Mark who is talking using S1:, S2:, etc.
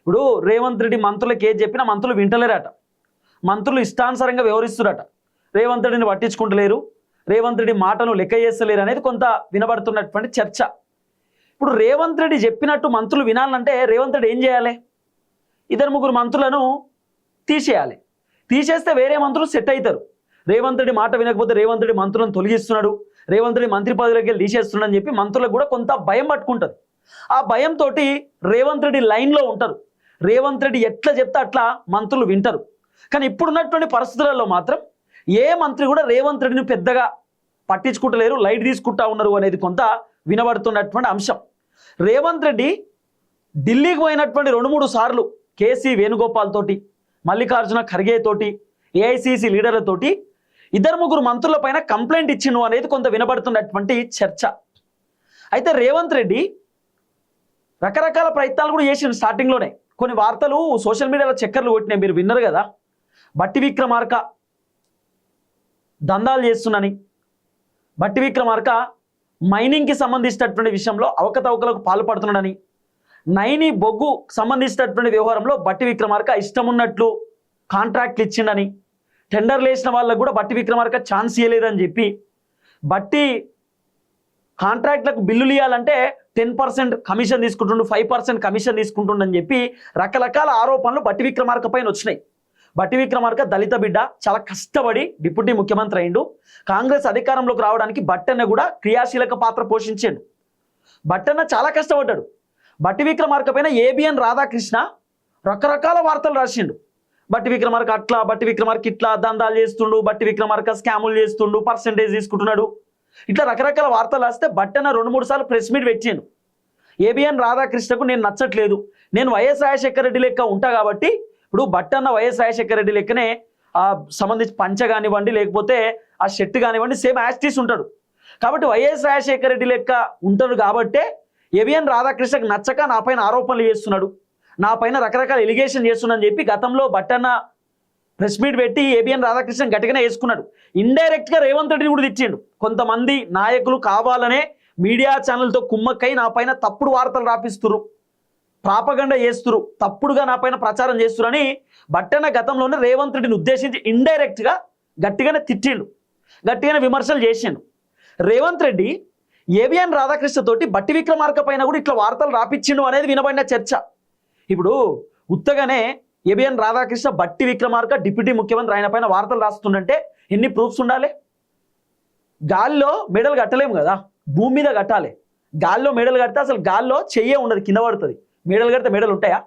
S1: ఇప్పుడు రేవంత్ రెడ్డి మంత్రులకు ఏది చెప్పినా మంత్రులు వింటలేరట. మంత్రులు ఇష్టానుసారంగా వ్యవహరిస్తురట. రేవంత్ రెడ్డిని పట్టించుకుంటలేరు, రేవంత్ రెడ్డి మాటను లెక్క చేస్తలేరు అనేది కొంత వినబడుతున్నటువంటి చర్చ. ఇప్పుడు రేవంత్ రెడ్డి చెప్పినట్టు మంత్రులు వినాలంటే రేవంత్ రెడ్డి ఏం చేయాలి? ఇద్దరు ముగ్గురు మంత్రులను తీసేయాలి. తీసేస్తే వేరే మంత్రులు సెట్ అవుతారు. రేవంత్ రెడ్డి మాట వినకపోతే రేవంత్ రెడ్డి మంత్రులను తొలగిస్తున్నాడు, రేవంత్ రెడ్డి మంత్రి పదవిలోకి వెళ్ళి తీసేస్తున్నాడు అని చెప్పి మంత్రులకు కూడా కొంత భయం పట్టుకుంటుంది. ఆ భయంతో రేవంత్ రెడ్డి లైన్లో ఉంటారు. రేవంత్ రెడ్డి ఎట్లా చెప్తే అట్లా మంత్రులు వింటారు. కానీ ఇప్పుడున్నటువంటి పరిస్థితులలో మాత్రం ఏ మంత్రి కూడా రేవంత్ రెడ్డిని పెద్దగా పట్టించుకుంటలేరు, లైట్ తీసుకుంటా ఉన్నారు అనేది కొంత వినబడుతున్నటువంటి అంశం. రేవంత్ రెడ్డి ఢిల్లీకి పోయినటువంటి 2-3 సార్లు కేసీ వేణుగోపాల్ తోటి, మల్లికార్జున ఖర్గే తోటి, ఏఐసిసి లీడర్లతోటి ఇద్దరు ముగ్గురు మంత్రుల పైన కంప్లైంట్ ఇచ్చిండు అనేది కొంత వినబడుతున్నటువంటి చర్చ. అయితే రేవంత్ రెడ్డి రకరకాల ప్రయత్నాలు కూడా చేసిండు. స్టార్టింగ్లోనే కొన్ని వార్తలు సోషల్ మీడియాలో చక్కర్లు కొట్టినాయి, మీరు విన్నారు కదా. బట్టి విక్రమార్క దందాలు చేస్తున్నాని, బట్టి విక్రమార్క మైనింగ్కి సంబంధించినటువంటి విషయంలో అవకతవకలకు పాల్పడుతున్నాడని, నైని బొగ్గు సంబంధించినటువంటి వ్యవహారంలో బట్టి విక్రమార్క ఇష్టం ఉన్నట్లు కాంట్రాక్ట్లు ఇచ్చిండని, టెండర్లు వేసిన వాళ్ళకు కూడా బట్టి విక్రమార్క ఛాన్స్ ఇవ్వలేదని చెప్పి, బట్టి కాంట్రాక్ట్లకు బిల్లులు ఇవ్వాలంటే 10% కమిషన్ తీసుకుంటుండు, 5% కమిషన్ తీసుకుంటుండని చెప్పి రకరకాల ఆరోపణలు బట్టి విక్రమార్క పైన వచ్చినాయి. బట్టి విక్రమార్క దళిత బిడ్డ, చాలా కష్టపడి డిప్యూటీ ముఖ్యమంత్రి అయిండు. కాంగ్రెస్ అధికారంలోకి రావడానికి బట్టన్న కూడా క్రియాశీలక పాత్ర పోషించాడు. బట్టన్న చాలా కష్టపడ్డాడు. బట్టి విక్రమార్క పైన ఏబిఎన్ రాధాకృష్ణ రకరకాల వార్తలు రాసిండు. బట్టి విక్రమార్క అట్లా, బట్టి విక్రమార్క ఇట్లా దందాలు చేస్తుండు, బట్టి విక్రమార్క స్కాములు చేస్తుండు, పర్సెంటేజ్ తీసుకుంటున్నాడు, ఇట్లా రకరకాల వార్తలు రాస్తే బట్టన్న 2-3 సార్లు ప్రెస్ మీట్ పెట్టాను. ఏబిఎన్ రాధాకృష్ణకు నేను నచ్చట్లేదు, నేను వైఎస్ రాజశేఖర రెడ్డి లెక్క ఉంటా కాబట్టి, ఇప్పుడు బట్టన్న వైఎస్ రాజశేఖర రెడ్డి లెక్కనే సంబంధించి పంచ కానివ్వండి, లేకపోతే ఆ షర్ట్ కానివ్వండి, సేమ్ యాస్టీస్ ఉంటాడు కాబట్టి వైఎస్ రాజశేఖర రెడ్డి లెక్క ఉంటాడు కాబట్టే ఏబిఎన్ రాధాకృష్ణకు నచ్చక నా పైన ఆరోపణలు చేస్తున్నాడు, నా పైన రకరకాల ఎలిగేషన్ చేస్తున్నాడని చెప్పి గతంలో బట్టన్న ప్రెస్ మీట్ పెట్టి ఏబిఎన్ రాధాకృష్ణ గట్టిగానే వేసుకున్నాడు. ఇండైరెక్ట్గా రేవంత్ రెడ్డిని కూడా ఇచ్చిండు. కొంతమంది నాయకులు కావాలనే మీడియా ఛానల్తో కుమ్మక్కై నా పైన తప్పుడు వార్తలు రాపిస్తురు, ప్రాపగండ చేస్తురు, తప్పుడుగా నా పైన ప్రచారం చేస్తురని బట్టన్న గతంలోనే రేవంత్ రెడ్డిని ఉద్దేశించి ఇండైరెక్ట్గా గట్టిగానే తిట్టిండు, గట్టిగానే విమర్శలు చేసిండు. రేవంత్ రెడ్డి ఏబిఎన్ రాధాకృష్ణ తోటి బట్టి విక్రమార్క పైన కూడా ఇట్లా వార్తలు రాపిచ్చిండు అనేది వినబడిన చర్చ. ఇప్పుడు ఉత్తగానే ఏబిఎన్ రాధాకృష్ణ బట్టి విక్రమార్క డిప్యూటీ ముఖ్యమంత్రి ఆయన పైన వార్తలు రాస్తుండంటే ఎన్ని ప్రూఫ్స్ ఉండాలి? గాల్లో మెడలు కట్టలేము కదా, భూమి మీద కట్టాలి. గాల్లో మెడలు కడితే అసలు గాల్లో చెయ్యే ఉండదు, కింద పడుతుంది. మెడలు కడితే మెడలు ఉంటాయా?